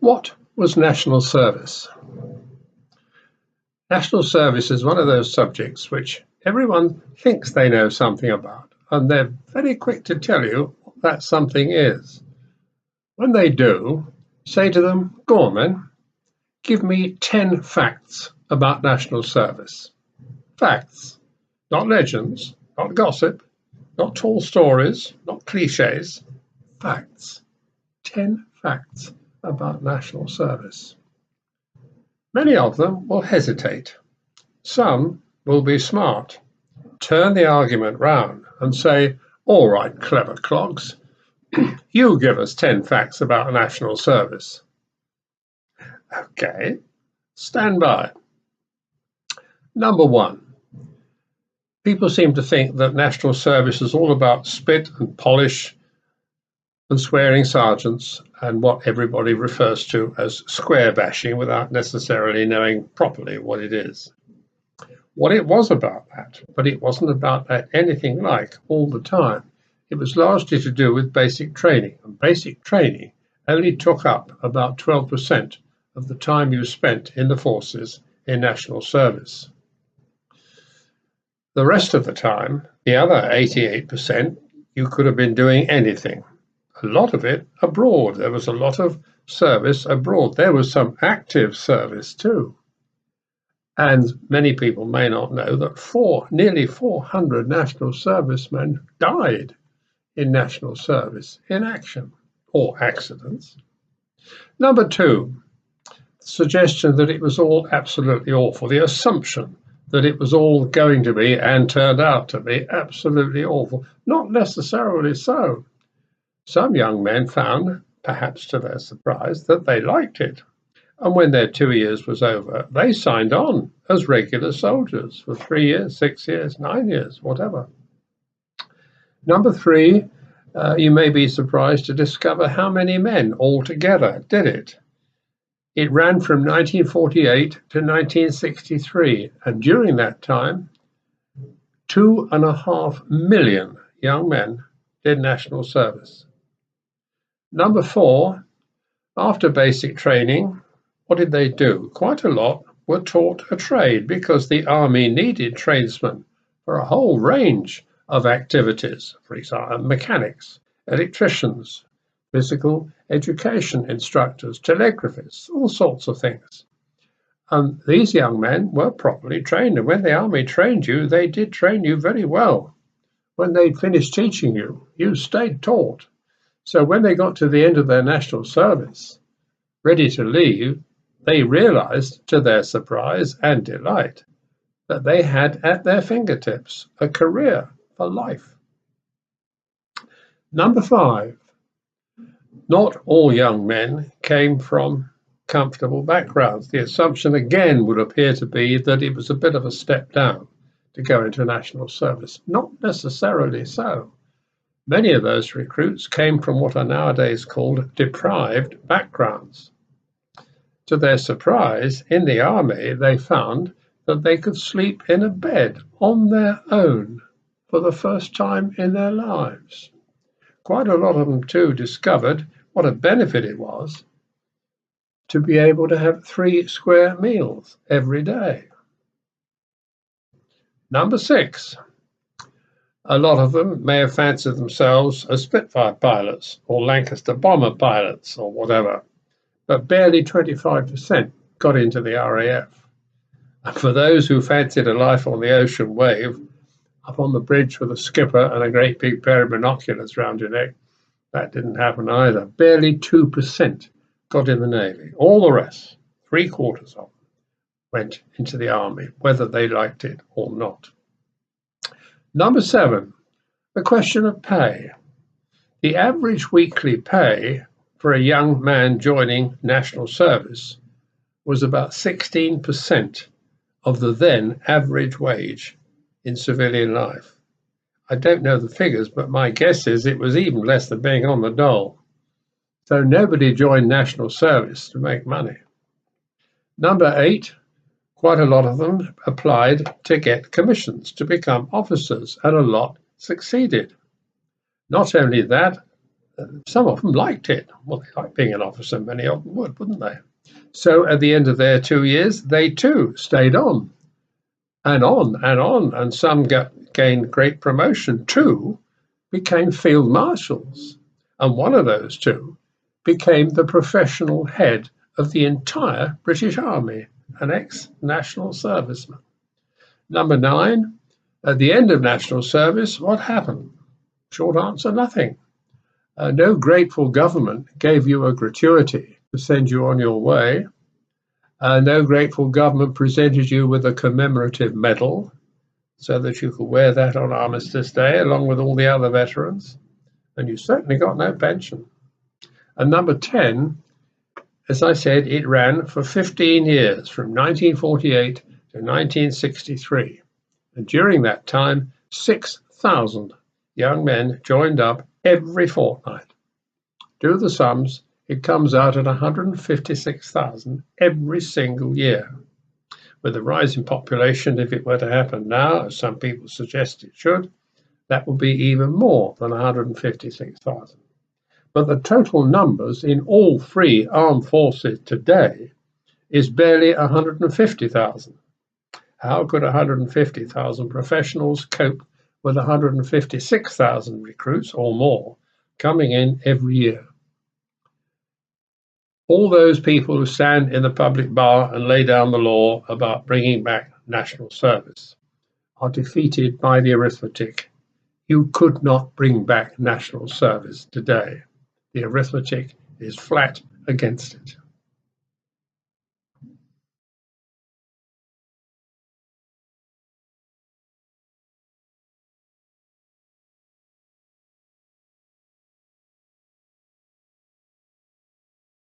What was national service? National service is one of those subjects which everyone thinks they know something about, and they're very quick to tell you what that something is. When they do, say to them, "Go on then, give me 10 facts about national service." Facts, not legends, not gossip, not tall stories, not cliches. Facts. 10 facts about national service. Many of them will hesitate. Some will be smart, turn the argument round and say, "All right, clever clogs, you give us 10 facts about national service." Okay, stand by. Number one, people seem to think that national service is all about spit and polish and swearing sergeants and what everybody refers to as square bashing without necessarily knowing properly what it is. Well, it was about that, but it wasn't about that anything like all the time. It was largely to do with basic training, and basic training only took up about 12% of the time you spent in the forces in national service. The rest of the time, the other 88%, you could have been doing anything. A lot of it abroad. There was a lot of service abroad. There was some active service too. And many people may not know that nearly 400 national servicemen died in national service in action or accidents. Number two, the suggestion that it was all absolutely awful, the assumption that it was all going to be and turned out to be absolutely awful. Not necessarily so. Some young men found, perhaps to their surprise, that they liked it. And when their 2 years was over, they signed on as regular soldiers for 3 years, 6 years, 9 years, whatever. Number three, you may be surprised to discover how many men altogether did it. It ran from 1948 to 1963, and during that time, 2.5 million young men did national service. Number four, after basic training, what did they do? Quite a lot were taught a trade because the army needed tradesmen for a whole range of activities, for example, mechanics, electricians, physical education instructors, telegraphists, all sorts of things. And these young men were properly trained, and when the army trained you, they did train you very well. When they'd finished teaching you, you stayed taught. So when they got to the end of their national service, ready to leave, they realized, to their surprise and delight, that they had at their fingertips a career for life. Number five, not all young men came from comfortable backgrounds. The assumption again would appear to be that it was a bit of a step down to go into national service. Not necessarily so. Many of those recruits came from what are nowadays called deprived backgrounds. To their surprise, in the army, they found that they could sleep in a bed on their own for the first time in their lives. Quite a lot of them, too, discovered what a benefit it was to be able to have 3 square meals every day. Number six, a lot of them may have fancied themselves as Spitfire pilots or Lancaster bomber pilots or whatever, but barely 25% got into the RAF. And for those who fancied a life on the ocean wave, up on the bridge with a skipper and a great big pair of binoculars round your neck, that didn't happen either. Barely 2% got in the Navy. All the rest, 3/4 of them, went into the Army, whether they liked it or not. Number seven, the question of pay. The average weekly pay for a young man joining national service was about 16% of the then average wage in civilian life. I don't know the figures, but my guess is it was even less than being on the dole. So nobody joined national service to make money. Number eight, quite a lot of them applied to get commissions to become officers, and a lot succeeded. Not only that, Some of them liked it. Well, they liked being an officer. Many of them would, wouldn't they? So at the end of their 2 years, they too stayed on and on and on. And some gained great promotion. Two became field marshals. And one of those two became the professional head of the entire British Army, an ex-national serviceman. Number 9, at the end of national service, what happened? Short answer, nothing. No grateful government gave you a gratuity to send you on your way. No grateful government presented you with a commemorative medal so that you could wear that on Armistice Day along with all the other veterans. And you certainly got no pension. And number 10, as I said, it ran for 15 years, from 1948 to 1963. And during that time, 6,000 young men joined up every fortnight. Do the sums, it comes out at 156,000 every single year. With the rise in population, if it were to happen now, as some people suggest it should, that would be even more than 156,000. But the total numbers in all three armed forces today is barely 150,000. How could 150,000 professionals cope with 156,000 recruits or more coming in every year? All those people who stand in the public bar and lay down the law about bringing back national service are defeated by the arithmetic. You could not bring back national service today. The arithmetic is flat against it.